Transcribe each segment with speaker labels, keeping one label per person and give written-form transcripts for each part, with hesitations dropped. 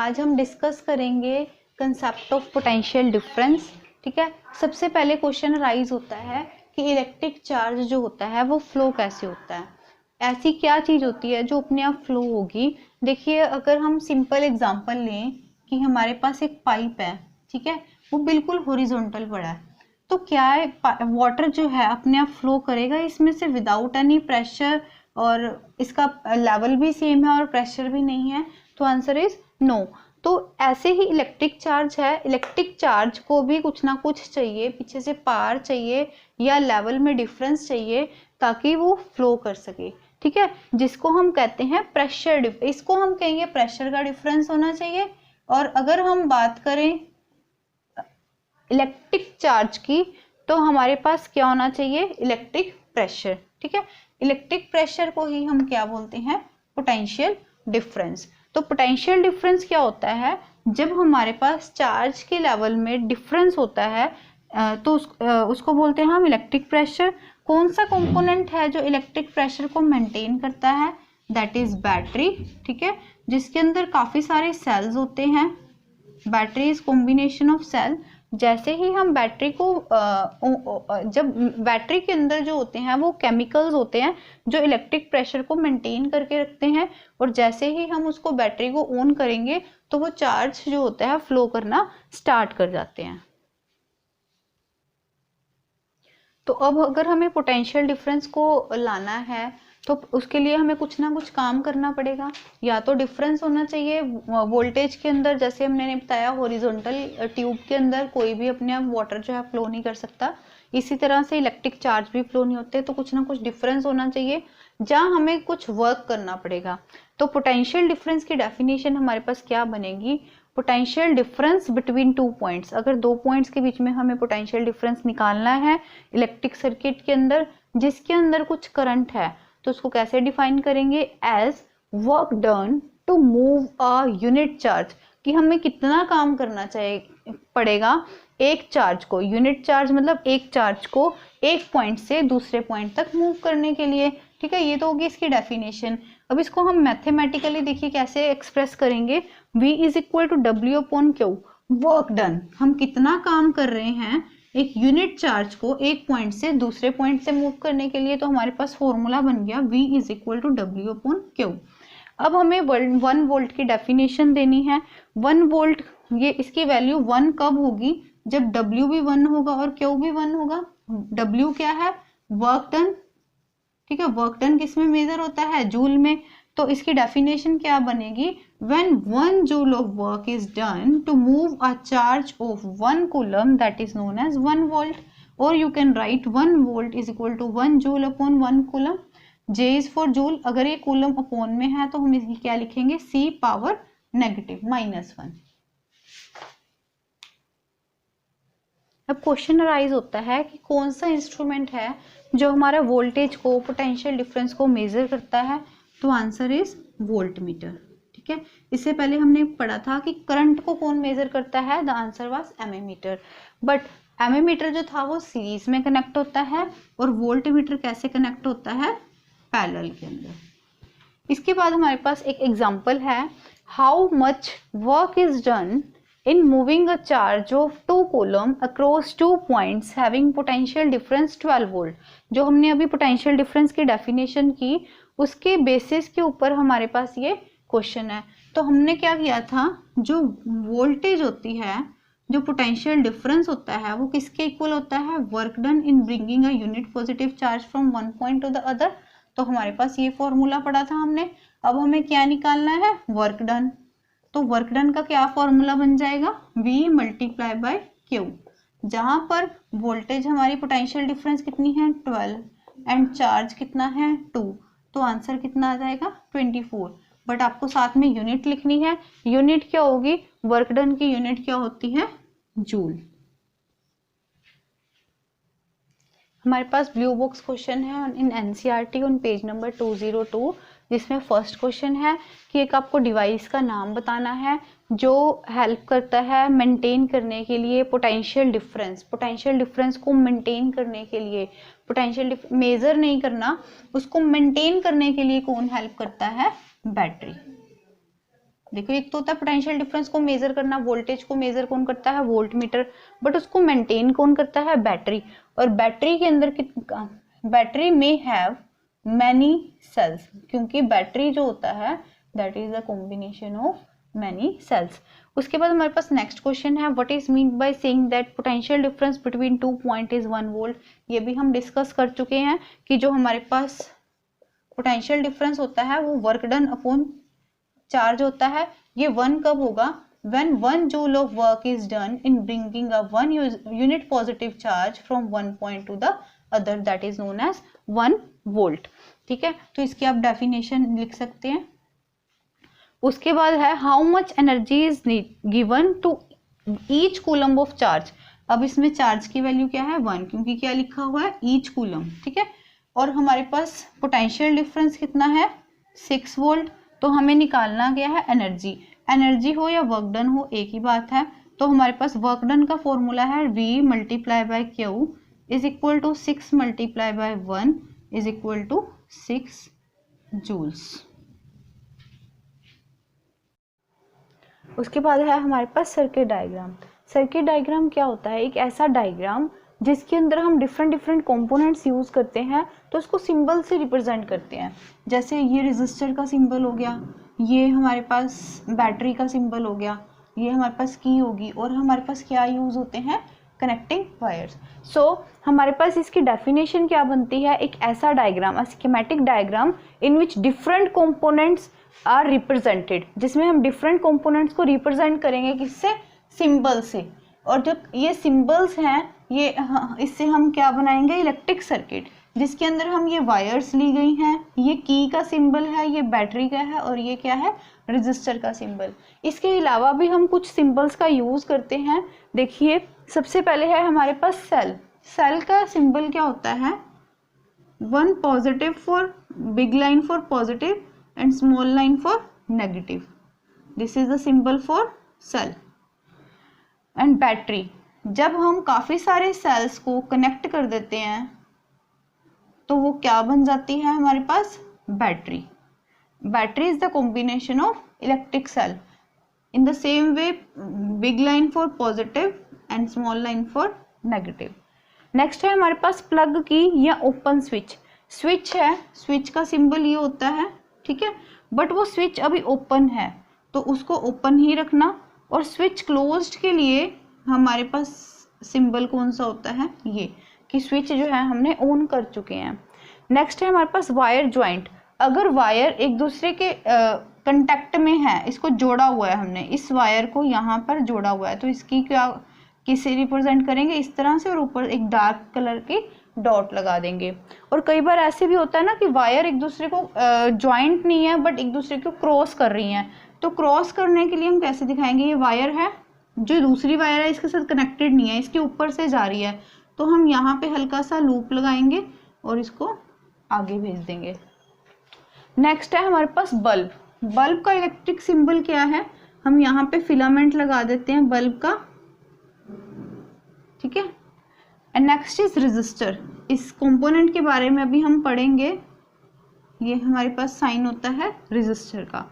Speaker 1: आज हम डिस्कस करेंगे कंसेप्ट ऑफ पोटेंशियल डिफरेंस। ठीक है, सबसे पहले क्वेश्चन राइज होता है कि इलेक्ट्रिक चार्ज जो होता है वो फ्लो कैसे होता है, ऐसी क्या चीज होती है जो अपने आप फ्लो होगी। देखिए, अगर हम सिंपल एग्जांपल लें कि हमारे पास एक पाइप है, ठीक है, वो बिल्कुल हॉरिजॉन्टल पड़ा है, तो क्या है, वाटर जो है अपने आप फ्लो करेगा इसमें से विदाउट एनी प्रेशर, और इसका लेवल भी सेम है और प्रेशर भी नहीं है, तो आंसर इज नो। तो ऐसे ही इलेक्ट्रिक चार्ज है, इलेक्ट्रिक चार्ज को भी कुछ ना कुछ चाहिए, पीछे से पावर चाहिए या लेवल में डिफरेंस चाहिए ताकि वो फ्लो कर सके। ठीक है, जिसको हम कहते हैं प्रेशर, इसको हम कहेंगे प्रेशर का डिफरेंस होना चाहिए। और अगर हम बात करें इलेक्ट्रिक चार्ज की, तो हमारे पास क्या होना चाहिए, इलेक्ट्रिक प्रेशर। ठीक है, इलेक्ट्रिक प्रेशर को ही हम क्या बोलते हैं, पोटेंशियल डिफरेंस। तो पोटेंशियल डिफरेंस क्या होता है, जब हमारे पास चार्ज के लेवल में डिफरेंस होता है तो उसको बोलते हैं हम इलेक्ट्रिक प्रेशर। कौन सा कंपोनेंट है जो इलेक्ट्रिक प्रेशर को मेंटेन करता है, दैट इज बैटरी। ठीक है, जिसके अंदर काफी सारे सेल्स होते हैं। Battery is combination of cell. जैसे ही हम बैटरी को जब बैटरी के अंदर जो होते हैं वो केमिकल्स होते हैं जो इलेक्ट्रिक प्रेशर को मेंटेन करके रखते हैं, और जैसे ही हम उसको बैटरी को ऑन करेंगे तो वो चार्ज जो होता है फ्लो करना स्टार्ट कर जाते हैं। तो अब अगर हमें पोटेंशियल डिफरेंस को लाना है तो उसके लिए हमें कुछ ना कुछ काम करना पड़ेगा। या तो डिफरेंस होना चाहिए वोल्टेज के अंदर, जैसे हमने बताया हॉरिजॉन्टल ट्यूब के अंदर कोई भी अपने आप वाटर जो है फ्लो नहीं कर सकता, इसी तरह से इलेक्ट्रिक चार्ज भी फ्लो नहीं होते, तो कुछ ना कुछ डिफरेंस होना चाहिए जहाँ हमें कुछ वर्क करना पड़ेगा। तो पोटेंशियल डिफरेंस की डेफिनेशन हमारे पास क्या बनेगी, potential difference between two points. अगर दो पॉइंट्स के बीच में हमें पोटेंशियल डिफरेंस निकालना है इलेक्ट्रिक सर्किट के अंदर जिसके अंदर कुछ करंट है, तो उसको कैसे डिफाइन करेंगे, as work done to move a unit charge, कि हमें कितना काम करना चाहिए पड़ेगा एक चार्ज को, यूनिट चार्ज मतलब एक चार्ज को एक पॉइंट से दूसरे पॉइंट तक मूव करने के लिए। ठीक है, ये तो होगी इसकी डेफिनेशन। अब इसको हम मैथमेटिकली देखिए कैसे एक्सप्रेस करेंगे, V is equal to W upon Q, work done, हम कितना काम कर रहे हैं एक यूनिट चार्ज को एक पॉइंट से दूसरे पॉइंट से मूव करने के लिए। तो हमारे पास फॉर्मूला बन गया V is equal to W upon Q. अब हमें 1 वोल्ट की डेफिनेशन देनी है। 1 वोल्ट, ये इसकी वैल्यू 1 कब होगी, जब W भी 1 होगा और Q भी 1 होगा। W क्या है, वर्क डन। ठीक है, वर्क डन किस में मेजर होता है, जूल में। तो इसकी डेफिनेशन क्या बनेगी, when 1 joule of work is done to move a charge of 1 coulomb, that is known as 1 volt, or you can write 1 volt is equal to 1 joule upon 1 coulomb. J is for joule, अगर ये coulomb upon में है तो हम इसकी क्या लिखेंगे, C power negative -1। अब क्वेश्चन अराइज होता है कि कौन सा इंस्ट्रूमेंट है जो हमारा वोल्टेज को, पोटेंशियल डिफरेंस को मेजर करता है, तो आंसर इज वोल्ट मीटर। ठीक है, इससे पहले हमने पढ़ा था कि करंट को कौन मेजर करता है, द आंसर वाज एमीमीटर। बट एमीमीटर जो था वो सीरीज में कनेक्ट होता है और वोल्ट मीटर कैसे कनेक्ट होता है, पैरेलल के अंदर। इसके बाद हमारे पास एक एग्जांपल है, how much work is done in moving a charge of 2 coulomb across 2 points having potential difference 12 volt। जो हमने अभी potential difference की definition की उसके बेसिस के ऊपर हमारे पास ये क्वेश्चन है। तो हमने क्या किया था, जो वोल्टेज होती है, जो पोटेंशियल डिफरेंस होता है वो किसके इक्वल होता है, work done in bringing a unit positive charge from one point two the other. तो हमारे पास ये फॉर्मूला पड़ा था हमने। अब हमें क्या निकालना है, वर्क डन। तो वर्क डन का क्या फॉर्मूला बन जाएगा, V मल्टीप्लाई बाय Q, जहां पर वोल्टेज हमारी पोटेंशियल डिफरेंस कितनी है 12 एंड चार्ज कितना है 2, तो आंसर कितना आ जाएगा 24। बट आपको साथ में यूनिट लिखनी है, यूनिट क्या होगी, वर्क डन की यूनिट क्या होती है, जूल। हमारे पास ब्लू बॉक्स क्वेश्चन है in NCERT on page number 202, जिसमें फर्स्ट क्वेश्चन है कि एक आपको डिवाइस का नाम बताना है जो हेल्प करता है मेंटेन करने के लिए पोटेंशियल डिफरेंस को मेंटेन करने के लिए, पोटेंशियल मेजर नहीं करना, उसको मेंटेन करने के लिए कौन हेल्प करता है, बैटरी। देखो एक तो होता है पोटेंशियल डिफरेंस को मेजर करना, वोल्टेज को मेजर कौन करता है, वोल्ट मीटर, बट उसको मेंटेन कौन करता है, बैटरी। और बैटरी के अंदर बैटरी में हैव मैनी सेल्स, क्योंकि बैटरी जो होता है that is a combination of many cells. उसके बाद हमारे पास नेक्स्ट क्वेश्चन है, what is mean by saying that potential difference between 2 point is 1 volt. ये भी हम डिस्कस कर चुके हैं कि जो हमारे पास पोटेंशियल डिफरेंस होता है वो वर्क डन अपॉन चार्ज होता है। ये 1 कब होगा, when 1 joule of work is done in bringing a 1 unit positive charge from one point to the other, that is known as 1 volt। ठीक है, तो इसकी आप डेफिनेशन लिख सकते हैं। उसके बाद है how much energy is given to each coulomb of charge. अब इसमें चार्ज की वैल्यू क्या है 1, क्योंकि क्या लिखा हुआ है ईच कूलम। ठीक है, और हमारे पास पोटेंशियल डिफरेंस कितना है 6 वोल्ट। तो हमें निकालना क्या है एनर्जी, एनर्जी हो या वर्क डन हो एक ही बात है। तो हमारे पास वर्क डन का फॉर्मूला है V multiply by Q is equal to 6 multiply by 1 is equal to 6 joules. उसके बाद है हमारे पास सर्किट डायग्राम। सर्किट डायग्राम क्या होता है, एक ऐसा डायग्राम जिसके अंदर हम डिफरेंट डिफरेंट कंपोनेंट्स यूज करते हैं, तो उसको सिंबल से रिप्रेजेंट करते हैं। जैसे ये रेजिस्टर का सिंबल हो गया, ये हमारे पास बैटरी का सिंबल हो गया, ये हमारे पास की होगी, और हमारे पास क्या यूज होते हैं कनेक्टिंग वायर्स। सो हमारे पास इसकी डेफिनेशन क्या बनती है, एक ऐसा diagram, a schematic diagram in which different components are represented, जिसमें हम डिफरेंट कंपोनेंट्स को रिप्रेजेंट करेंगे किससे, सिंबल से। और जो ये सिंबल्स हैं ये इससे हम क्या बनाएंगे इलेक्ट्रिक सर्किट, जिसके अंदर हम ये वायर्स ली गई हैं, ये की का सिंबल है, ये बैटरी का है, और ये क्या है रजिस्टर का सिंबल। इसके अलावा भी हम कुछ सिंबल्स का यूज करते हैं। देखिए सबसे पहले है हमारे पास सेल। सेल का सिंबल क्या होता है 1 positive for big line for positive and small line for negative, this is the symbol for sale. And battery, जब हम काफी सारे सेल्स को कनेक्ट कर देते हैं तो वो क्या बन जाती है हमारे पास battery. Battery is the combination of electric cell. In the same way big line for positive and small line for negative. Next है हमारे पास प्लग की या ओपन स्विच। स्विच है, स्विच का सिंबल ये होता है, ठीक है, बट वो स्विच अभी ओपन है तो उसको ओपन ही रखना। और स्विच क्लोज्ड के लिए हमारे पास सिंबल कौन सा होता है, ये कि स्विच जो है हमने ऑन कर चुके हैं। नेक्स्ट है हमारे पास वायर ज्वाइंट। अगर वायर एक दूसरे के कांटेक्ट में है, इसको जोड़ा हुआ है हमने, इस वायर को यहाँ पर जोड़ा हुआ है, तो इसकी क्या किसे रिप्रेजेंट करेंगे इस तरह से, और ऊपर एक डार्क कलर की डॉट लगा देंगे। और कई बार ऐसे भी होता है ना कि वायर एक दूसरे को ज्वाइंट नहीं है बट एक दूसरे को क्रॉस कर रही हैं, तो क्रॉस करने के लिए हम कैसे दिखाएंगे, ये वायर है, जो दूसरी वायर है इसके साथ कनेक्टेड नहीं है, इसके ऊपर से जा रही है, तो हम यहाँ पे हल्का सा लूप लगाएंगे और इसको आगे भेज देंगे। नेक्स्ट है हमारे पास बल्ब। बल्ब का इलेक्ट्रिक सिंबल क्या है, हम यहाँ पे फिलामेंट लगा देते हैं बल्ब का, ठीक है। And next is resistor. इस कंपोनेंट के बारे में अभी हम पढ़ेंगे, ये हमारे पास साइन होता है रेजिस्टर का।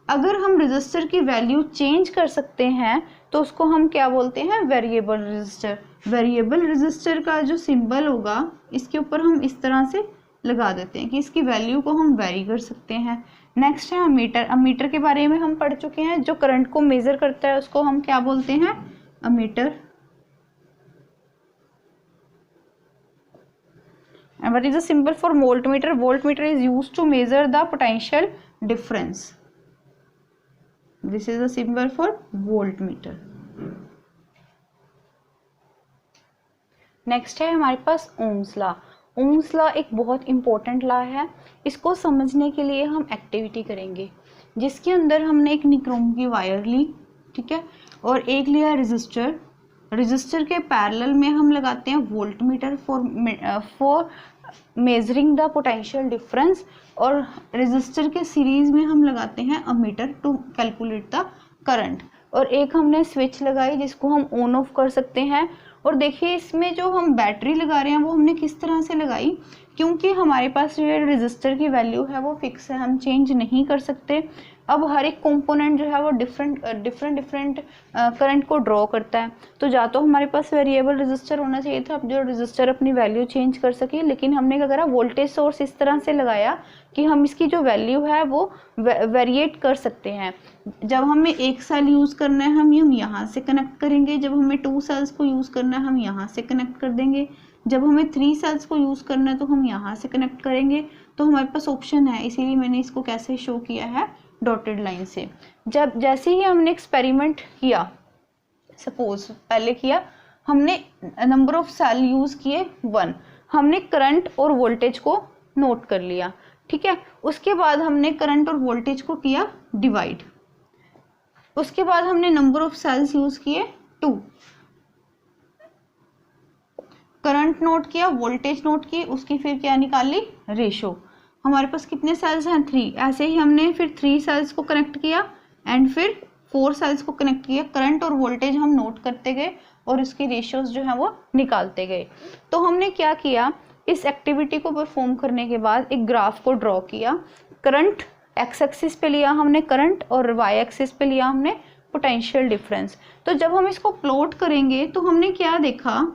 Speaker 1: अगर हम रेजिस्टर की वैल्यू चेंज कर सकते हैं तो उसको हम क्या बोलते हैं, वेरिएबल रेजिस्टर। वेरिएबल रेजिस्टर का जो सिंबल होगा इसके ऊपर हम इस तरह से लगा देते हैं कि इसकी वैल्यू को हम वेरी कर सकते हैं। नेक्स्ट है अमीटर। अमीटर के बारे में हम पढ़ चुके हैं, जो करंट को मेजर करता है उसको हम क्या बोलते हैं, ammeter. And what is the symbol for voltmeter? Voltmeter is used to measure the potential difference. This is the symbol for voltmeter. Next है हमारे पास ओम्स लॉ। ओम्स लॉ एक बहुत इंपॉर्टेंट लॉ है। इसको समझने के लिए हम एक्टिविटी करेंगे, जिसके अंदर हमने एक निक्रोम की वायर ली, ठीक है, और एक लिया रेजिस्टर। रेजिस्टर के पैरेलल में हम लगाते हैं voltmeter for measuring the potential difference, और रेजिस्टर के सीरीज में हम लगाते हैं ammeter to calculate the current. और एक हमने स्विच लगाई जिसको हम ऑन ऑफ कर सकते हैं। और देखिए इसमें जो हम बैटरी लगा रहे हैं वो हमने किस तरह से लगाई, क्योंकि हमारे पास जो रेजिस्टर की वैल्यू है वो फिक्स है, हम चेंज नहीं कर सकते। अब हर एक कंपोनेंट जो है वो डिफरेंट करंट को ड्रॉ करता है। तो या तो हमारे पास वेरिएबल रेजिस्टर होना चाहिए था, जो रेजिस्टर अपनी वैल्यू चेंज कर सके, लेकिन हमने क्या करा, वोल्टेज सोर्स इस तरह से लगाया कि हम इसकी जो वैल्यू है वो वेरिएट कर सकते हैं। जब हमें एक सेल यूज़ करना है हम यहाँ से कनेक्ट करेंगे, जब हमें 2 सेल्स को यूज़ करना है हम यहाँ से कनेक्ट कर देंगे, जब हमें 3 सेल्स को यूज़ करना है तो हम यहाँ से कनेक्ट करेंगे। तो हमारे पास ऑप्शन है, इसीलिए मैंने इसको कैसे शो किया है, डॉटेड लाइन से। जब जैसे ही हमने एक्सपेरिमेंट किया, सपोज पहले किया हमने, नंबर ऑफ सेल यूज़ किए 1, हमने करंट और वोल्टेज को नोट कर लिया, ठीक है। उसके बाद हमने करंट और वोल्टेज को किया डिवाइड, उसके बाद हमने नंबर ऑफ सेल्स यूज़ किए 2, करंट नोट किया, वोल्टेज नोट की, उसकी फिर क्या निकाली, रेशो। हमारे पास कितने सेल्स हैं, 3। ऐसे ही हमने फिर 3 सेल्स को कनेक्ट किया एंड फिर 4 सेल्स को कनेक्ट किया। करंट और वोल्टेज हम नोट करते गए और इसकी रेशियोज जो है वो निकालते गए। तो हमने क्या किया, इस एक्टिविटी को परफॉर्म करने के बाद एक ग्राफ को ड्रॉ किया। करंट एक्स एक्सिस पे लिया हमने करंट और वाई एक्सिस पे लिया हमने पोटेंशियल डिफरेंस। तो जब हम इसको प्लॉट करेंगे तो हमने क्या देखा,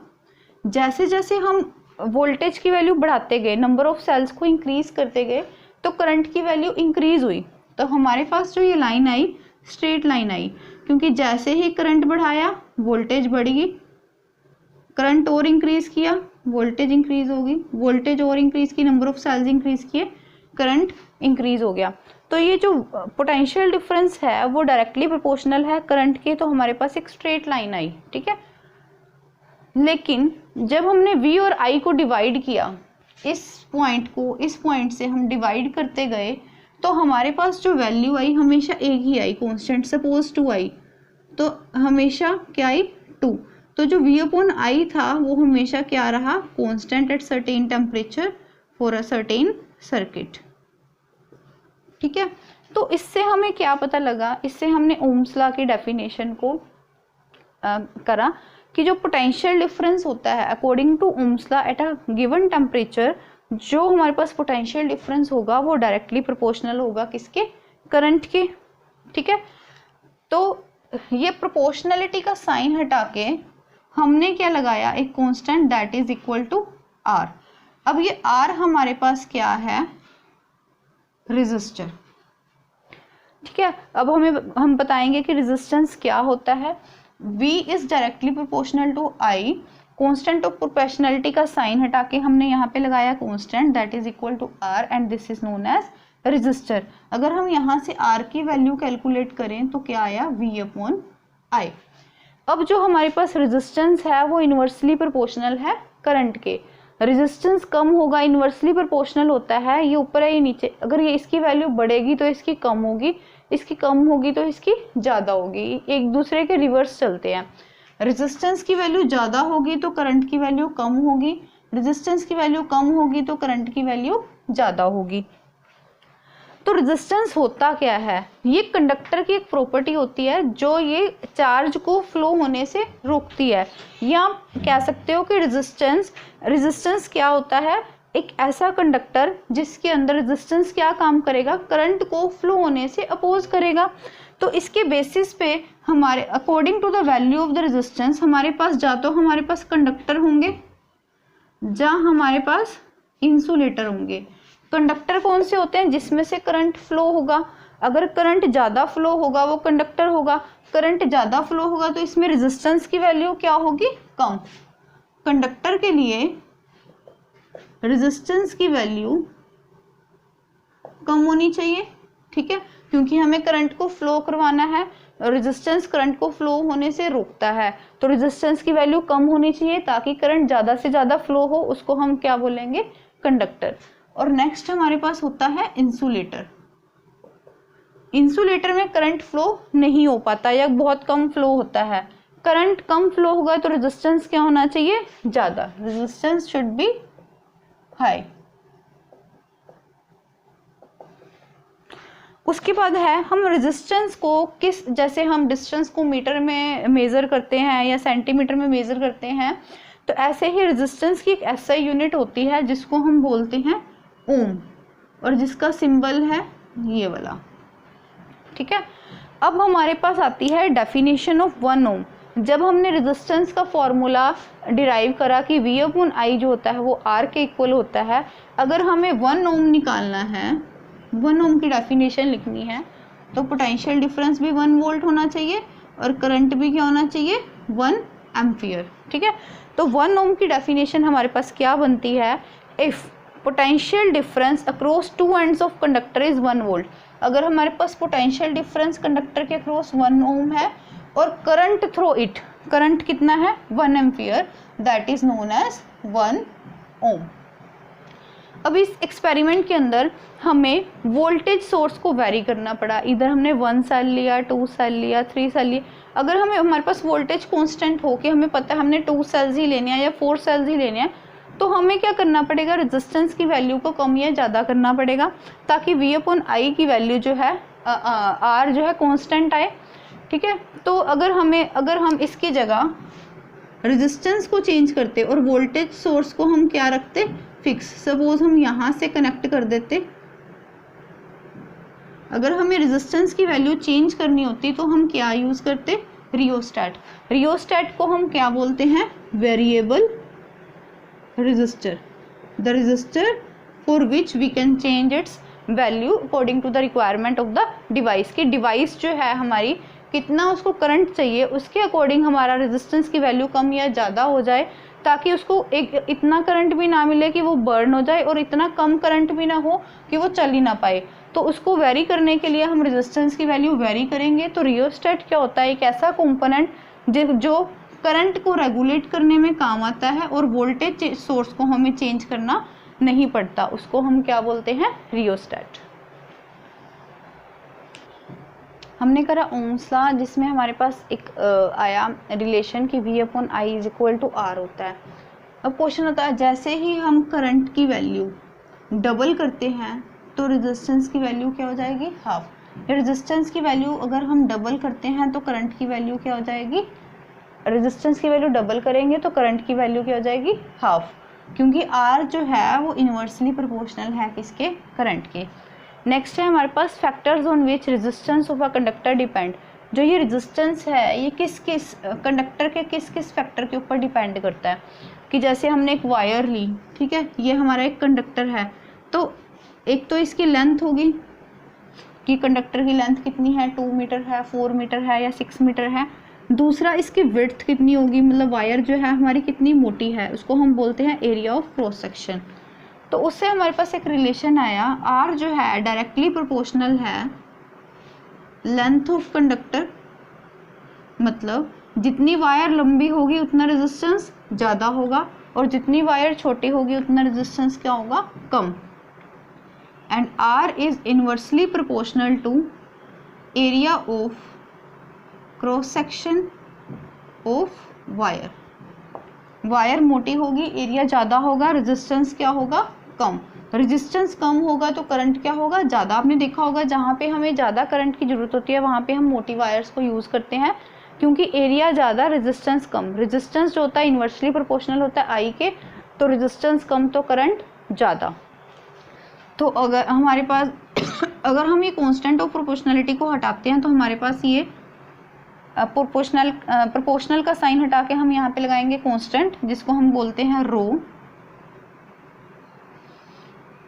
Speaker 1: जैसे जैसे हम वोल्टेज की वैल्यू बढ़ाते गए, नंबर ऑफ सेल्स को इंक्रीज करते गए, तो करंट की वैल्यू इंक्रीज हुई। तो हमारे पास जो ये लाइन आई, स्ट्रेट लाइन आई, क्योंकि जैसे ही करंट बढ़ाया वोल्टेज बढ़ी, करंट और इंक्रीज किया वोल्टेज इंक्रीज होगी, वोल्टेज और इंक्रीज की, नंबर ऑफ सेल्स इंक्रीज किए, करंट इंक्रीज हो गया। तो ये जो पोटेंशियल डिफरेंस है वो डायरेक्टली प्रोपोर्शनल है करंट के, तो हमारे पास एक स्ट्रेट लाइन आई, ठीक है। लेकिन जब हमने V और I को डिवाइड किया, इस पॉइंट को इस पॉइंट से हम डिवाइड करते गए, तो हमारे पास जो वैल्यू आई हमेशा एक ही आई, कांस्टेंट, सपोज 2 आई, तो हमेशा क्या आई, 2। तो जो V अपॉन I था वो हमेशा क्या रहा, constant at certain temperature for a certain circuit, ठीक है। तो इससे हमें क्या पता लगा, इससे हमने ओम्स लॉ की डेफिनेशन को करा कि जो पोटेंशियल डिफरेंस होता है according to Ohm's law at a given temperature, जो हमारे पास पोटेंशियल डिफरेंस होगा वो डायरेक्टली प्रोपोर्शनल होगा किसके, करंट के, ठीक है। तो ये प्रोपोर्शनलिटी का साइन हटा के हमने क्या लगाया, एक constant that is equal to R। अब ये R हमारे पास क्या है, रेजिस्टर, ठीक है। अब हम बताएंगे कि रेजिस्टेंस क्या होता है। V is directly proportional to I, constant of proportionality का साइन हटा के हमने यहाँ पे लगाया constant that is equal to R and this is known as resistor. अगर हम यहाँ से R की वैल्यू कैलकुलेट करें तो क्या आया, V अपॉन I। अब जो हमारे पास रेजिस्टेंस है वो इन्वर्सली प्रोपोर्शनल है करंट के। रेजिस्टेंस कम होगा, इन्वर्सली प्रोपोर्शनल होता है, ये ऊपर है ये नीचे, अगर ये इसकी वैल्यू बढ़ेगी तो इसकी कम होगी, इसकी कम होगी तो इसकी ज़्यादा होगी, एक दूसरे के रिवर्स चलते हैं। रेजिस्टेंस की वैल्यू ज़्यादा होगी तो करंट की वैल्यू कम होगी, रेजिस्टेंस की वैल्यू कम होगी तो करंट की वैल्यू ज़्यादा होगी। तो रेजिस्टेंस होता क्या है, ये कंडक्टर की एक प्रॉपर्टी होती है जो ये चार्ज को फ्लो होने से रोकती है। या आप कह सकते हो कि रेजिस्टेंस क्या होता है, एक ऐसा कंडक्टर जिसके अंदर रेजिस्टेंस क्या काम करेगा, करंट को फ्लो होने से अपोज करेगा। तो इसके बेसिस पे हमारे according to the value of the resistance हमारे पास या तो हमारे पास कंडक्टर होंगे या हमारे पास इंसुलेटर होंगे। कंडक्टर कौन से होते हैं, जिसमें से करंट फ्लो होगा। अगर करंट ज़्यादा फ्लो होगा वो कंडक्टर होगा, करंट ज़्यादा फ्लो होगा तो इसमें रेजिस्टेंस की वैल्यू क्या होगी, कम। कंडक्टर के लिए रेजिस्टेंस की वैल्यू कम होनी चाहिए, ठीक है, क्योंकि हमें करंट को फ्लो करवाना है। रेजिस्टेंस करंट को फ्लो होने से रोकता है, तो रेजिस्टेंस की वैल्यू कम होनी चाहिए ताकि करंट ज़्यादा से ज़्यादा फ्लो हो, उसको हम क्या बोलेंगे, कंडक्टर। और नेक्स्ट हमारे पास होता है इंसुलेटर। इंसुलेटर में करंट फ्लो नहीं हो पाता या बहुत कम फ्लो होता है। करंट कम फ्लो होगा तो रेजिस्टेंस क्या होना चाहिए, ज़्यादा, रेजिस्टेंस शुड बी हाई। उसके बाद है हम रेजिस्टेंस को किस, जैसे हम डिस्टेंस को मीटर में मेज़र करते हैं या सेंटीमीटर में मेज़र करते हैं, तो ऐसे ही रेजिस्टेंस की एक SI यूनिट होती है जिसको हम बोलते हैं ओम, और जिसका सिंबल है ये वाला। ठीक है। अब हमारे पास आती है डेफिनेशन ऑफ 1 ओम। जब हमने रेजिस्टेंस का फॉर्मूला डिराइव करा कि V/I जो होता है वो R के इक्वल होता है, अगर हमें 1 ओम निकालना है, 1 ओम की डेफिनेशन लिखनी है, तो पोटेंशियल डिफरेंस भी 1 वोल्ट होना चाहिए और करंट भी क्या होना चाहिए, 1 एम्पियर। ठीक है, तो 1 ओम की डेफिनेशन हमारे पास क्या बनती है, if potential difference across two ends of conductor is 1 volt. अगर हमारे पास पोटेंशियल डिफरेंस कंडक्टर के अक्रॉस 1 ओम है और करंट थ्रू इट, करंट कितना है, 1 ampere, that is known as 1 ohm. अब इस एक्सपेरिमेंट के अंदर हमें वोल्टेज सोर्स को वेरी करना पड़ा। इधर हमने 1 सेल लिया, 2 सेल लिया, 3 सेल लिया। अगर हमारे पास वोल्टेज कांस्टेंट हो कि हमें पता है हमने 2 सेल्स ही लेने हैं या 4 सेल्स ही लेने हैं, तो हमें क्या करना पड़ेगा, रेजिस्टेंस की वैल्यू को कम या ज़्यादा करना पड़ेगा ताकि V/I की वैल्यू जो है R जो है कांस्टेंट आए। ठीक है, तो अगर हम इसकी जगह रेजिस्टेंस को चेंज करते और वोल्टेज सोर्स को हम क्या रखते, फिक्स। सपोज हम यहाँ से कनेक्ट कर देते, अगर हमें रेजिस्टेंस की वैल्यू चेंज करनी होती तो हम क्या यूज करते, रियोस्टैट। रियोस्टैट को हम क्या बोलते हैं, variable resistor, the resistor for which we can change its value according to the requirement of the device। की डिवाइस जो है हमारी कितना उसको करंट चाहिए उसके अकॉर्डिंग हमारा रेजिस्टेंस की वैल्यू कम या ज़्यादा हो जाए, ताकि उसको एक इतना करंट भी ना मिले कि वो बर्न हो जाए और इतना कम करंट भी ना हो कि वो चल ही ना पाए। तो उसको वेरी करने के लिए हम रेजिस्टेंस की वैल्यू वेरी करेंगे। तो रियोस्टेट क्या होता है, एक ऐसा कंपोनेंट जो करंट को रेगुलेट करने में काम आता है और वोल्टेज सोर्स को हमें चेंज करना नहीं पड़ता, उसको हम क्या बोलते हैं, रियोस्टेट। हमने करा ओम्स लॉ, जिसमें हमारे पास एक आया रिलेशन कि V/I is equal to R होता है। अब क्वेश्चन होता है, जैसे ही हम करंट की वैल्यू डबल करते हैं तो रेजिस्टेंस की वैल्यू क्या हो जाएगी, हाफ। रेजिस्टेंस की वैल्यू अगर हम डबल करते हैं तो करंट की वैल्यू क्या हो जाएगी, रेजिस्टेंस की वैल्यू डबल करेंगे तो करंट की वैल्यू क्या हो जाएगी, हाफ, क्योंकि R जो है वो इनवर्सली प्रोपोर्शनल है किसके, करंट के। नेक्स्ट है हमारे पास factors on which resistance of a conductor depend. जो ये रेजिस्टेंस है ये किस किस कंडक्टर के किस किस फैक्टर के ऊपर डिपेंड करता है, कि जैसे हमने एक वायर ली, ठीक है, ये हमारा एक कंडक्टर है, तो एक तो इसकी लेंथ होगी कि कंडक्टर की लेंथ कितनी है, 2 मीटर है, 4 मीटर है या 6 मीटर है। दूसरा इसकी विड्थ कितनी होगी, मतलब वायर जो है हमारी कितनी मोटी है, उसको हम बोलते हैं एरिया ऑफ क्रॉस सेक्शन। तो उससे हमारे पास एक रिलेशन आया, R जो है डायरेक्टली प्रोपोर्शनल है लेंथ ऑफ कंडक्टर, मतलब जितनी वायर लंबी होगी उतना रेजिस्टेंस ज़्यादा होगा और जितनी वायर छोटी होगी उतना रेजिस्टेंस क्या होगा, कम। And R is inversely proportional to area of cross section of wire. Wire मोटी होगी, एरिया ज़्यादा होगा, रेजिस्टेंस क्या होगा, कम। रेजिस्टेंस कम होगा तो करंट क्या होगा, ज़्यादा। आपने देखा होगा जहाँ पे हमें ज़्यादा करंट की ज़रूरत होती है वहाँ पे हम मोटी वायर्स को यूज़ करते हैं, क्योंकि एरिया ज़्यादा, रेजिस्टेंस कम। रेजिस्टेंस जो होता है इन्वर्सली प्रोपोर्शनल होता है I के, तो रेजिस्टेंस कम तो करंट ज़्यादा। तो अगर हमारे पास अगर हम ये कॉन्स्टेंट ऑफ प्रोपोर्शनलिटी को हटाते हैं तो हमारे पास ये प्रोपोर्शनल का साइन हटा के हम यहाँ पे लगाएंगे कांस्टेंट, जिसको हम बोलते हैं रो,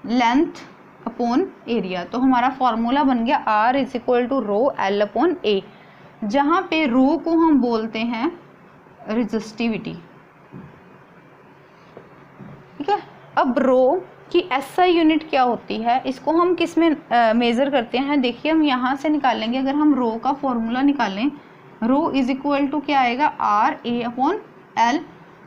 Speaker 1: लेंथ अपॉन एरिया। तो हमारा फॉर्मूला बन गया R is equal to rho L upon A, जहाँ पे रो को हम बोलते हैं रेजिस्टिविटी। ठीक है, अब रो की SI यूनिट क्या होती है, इसको हम किस में मेज़र करते हैं, देखिए हम यहाँ से निकालेंगे। अगर हम रो का फॉर्मूला निकालें, रो इज इक्वल टू क्या आएगा, RA अपॉन L,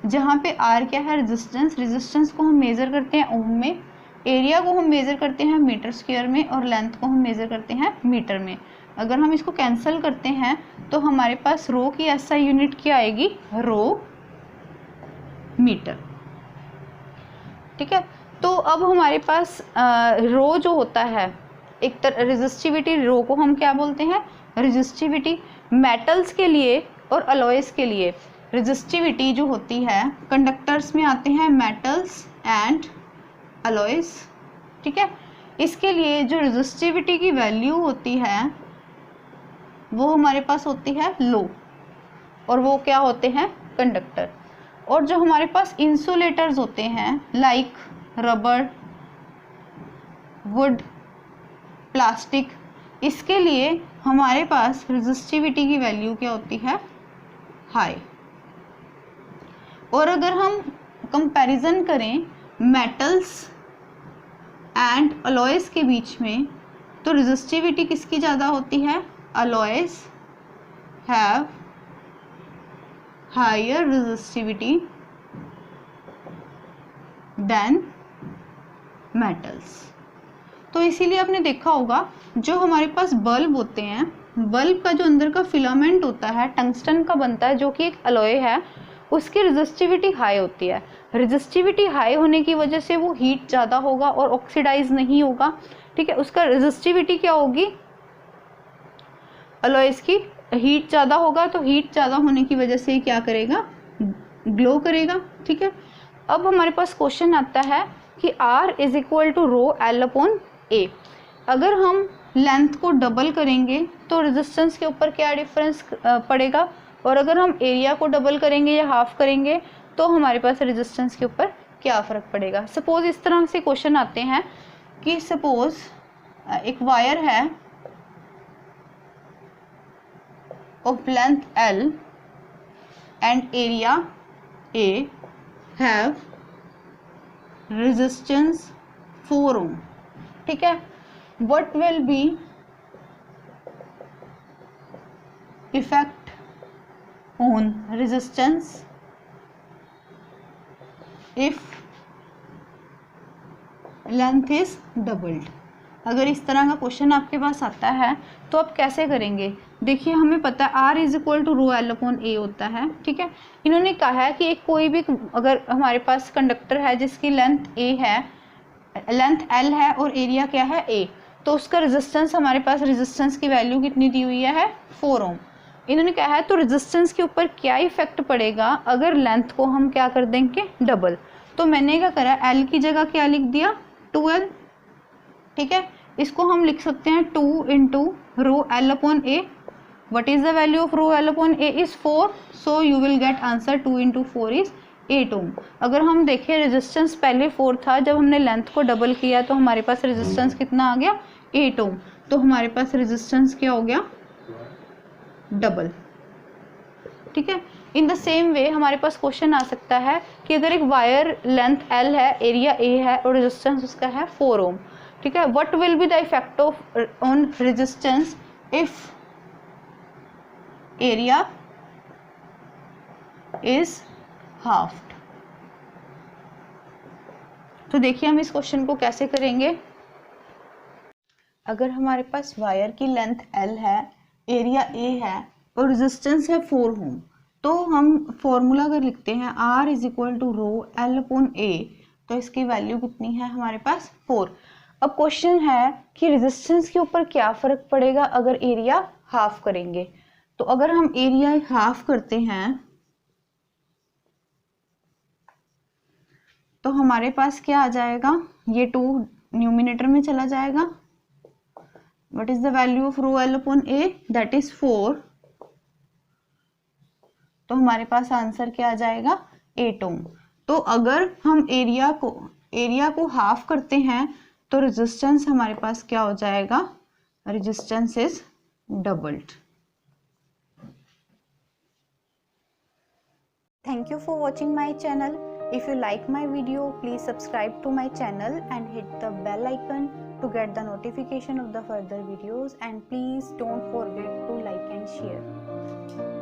Speaker 1: जहाँ पे R क्या है, रेजिस्टेंस। रेजिस्टेंस को हम मेज़र करते हैं ओम में, एरिया को हम मेज़र करते हैं मीटर स्क्वायर में और लेंथ को हम मेज़र करते हैं मीटर में। अगर हम इसको कैंसिल करते हैं तो हमारे पास रो की SI यूनिट क्या आएगी, रो मीटर। ठीक है, तो अब हमारे पास रो जो होता है, एक तरह रेजिस्टिविटी, रो को हम क्या बोलते हैं, रेजिस्टिविटी। मेटल्स के लिए और अलॉयस के लिए रेजिस्टिविटी जो होती है, कंडक्टर्स में आते हैं मेटल्स एंड अलॉयस। ठीक है, इसके लिए जो रेजिस्टिविटी की वैल्यू होती है वो हमारे पास होती है लो, और वो क्या होते हैं, कंडक्टर। और जो हमारे पास इंसुलेटर्स होते हैं लाइक रबर, वुड, प्लास्टिक, इसके लिए हमारे पास रेजिस्टिविटी की वैल्यू क्या होती है, हाई। और अगर हम कंपैरिजन करें मेटल्स एंड अलॉयज के बीच में, तो रेजिस्टिविटी किसकी ज़्यादा होती है, alloys have higher resistivity than metals. तो इसीलिए आपने देखा होगा जो हमारे पास बल्ब होते हैं, बल्ब का जो अंदर का फिलामेंट होता है टंगस्टन का बनता है, जो कि एक अलॉय है, उसकी रेजिस्टिविटी हाई होती है। रेजिस्टिविटी हाई होने की वजह से वो हीट ज़्यादा होगा और ऑक्सीडाइज नहीं होगा, ठीक है। उसका रेजिस्टिविटी क्या होगी, अलॉयज की हीट ज़्यादा होगा, तो हीट ज़्यादा होने की वजह से क्या करेगा, ग्लो करेगा, ठीक है। अब हमारे पास क्वेश्चन आता है कि R is equal to rho L upon A. अगर हम लेंथ को डबल करेंगे तो रेजिस्टेंस के ऊपर क्या डिफरेंस पड़ेगा, और अगर हम एरिया को डबल करेंगे या हाफ करेंगे तो हमारे पास रेजिस्टेंस के ऊपर क्या फ़र्क पड़ेगा। सपोज इस तरह से क्वेश्चन आते हैं कि सपोज एक वायर है of length L and area A have resistance 4 ओम, ठीक है। What will be effect on resistance if length is doubled? अगर इस तरह का क्वेश्चन आपके पास आता है तो आप कैसे करेंगे। देखिए हमें पता है R is equal to rho L upon A होता है, ठीक है। इन्होंने कहा है कि एक कोई भी अगर हमारे पास कंडक्टर है जिसकी लेंथ A है, लेंथ L है और एरिया क्या है A, तो उसका रेजिस्टेंस हमारे पास रेजिस्टेंस की वैल्यू कितनी दी हुई है 4 ओम। इन्होंने कहा है तो रेजिस्टेंस के ऊपर क्या इफेक्ट पड़ेगा अगर लेंथ को हम क्या कर देंगे, डबल। तो मैंने क्या करा, L की जगह क्या लिख दिया, 2L, ठीक है। इसको हम लिख सकते हैं 2 into rho L upon A. What is the value of row L upon A is 4, so you will get answer 2 into 4 is 8 ओम। अगर हम देखें रेजिस्टेंस पहले 4 था, जब हमने लेंथ को डबल किया तो हमारे पास रेजिस्टेंस कितना आ गया, 8 ओम। तो हमारे पास रेजिस्टेंस क्या हो गया, डबल, ठीक है। इन द सेम वे हमारे पास क्वेश्चन आ सकता है कि अगर एक वायर लेंथ L है, एरिया A है और रेजिस्टेंस उसका है 4 ओम, ठीक है। What will be the effect of on resistance if area is halved. तो देखिए हम इस क्वेश्चन को कैसे करेंगे। अगर हमारे पास वायर की लेंथ L है, एरिया A है और रेजिस्टेंस है 4 ओम, तो हम फॉर्मूला अगर लिखते हैं R is equal to rho L upon A, तो इसकी वैल्यू कितनी है हमारे पास 4। अब क्वेश्चन है कि रेजिस्टेंस के ऊपर क्या फर्क पड़ेगा अगर एरिया हाफ करेंगे। तो अगर हम एरिया हाफ करते हैं तो हमारे पास क्या आ जाएगा, ये 2 न्यूमिनेटर में चला जाएगा। What is the value of row L upon A, that is 4। तो हमारे पास आंसर क्या आ जाएगा, 8 ओम। तो अगर हम एरिया को हाफ करते हैं तो रेजिस्टेंस हमारे पास क्या हो जाएगा, resistance is doubled. Thank you for watching my channel. If you like my video, please subscribe to my channel and hit the bell icon to get the notification of the further videos, and please don't forget to like and share.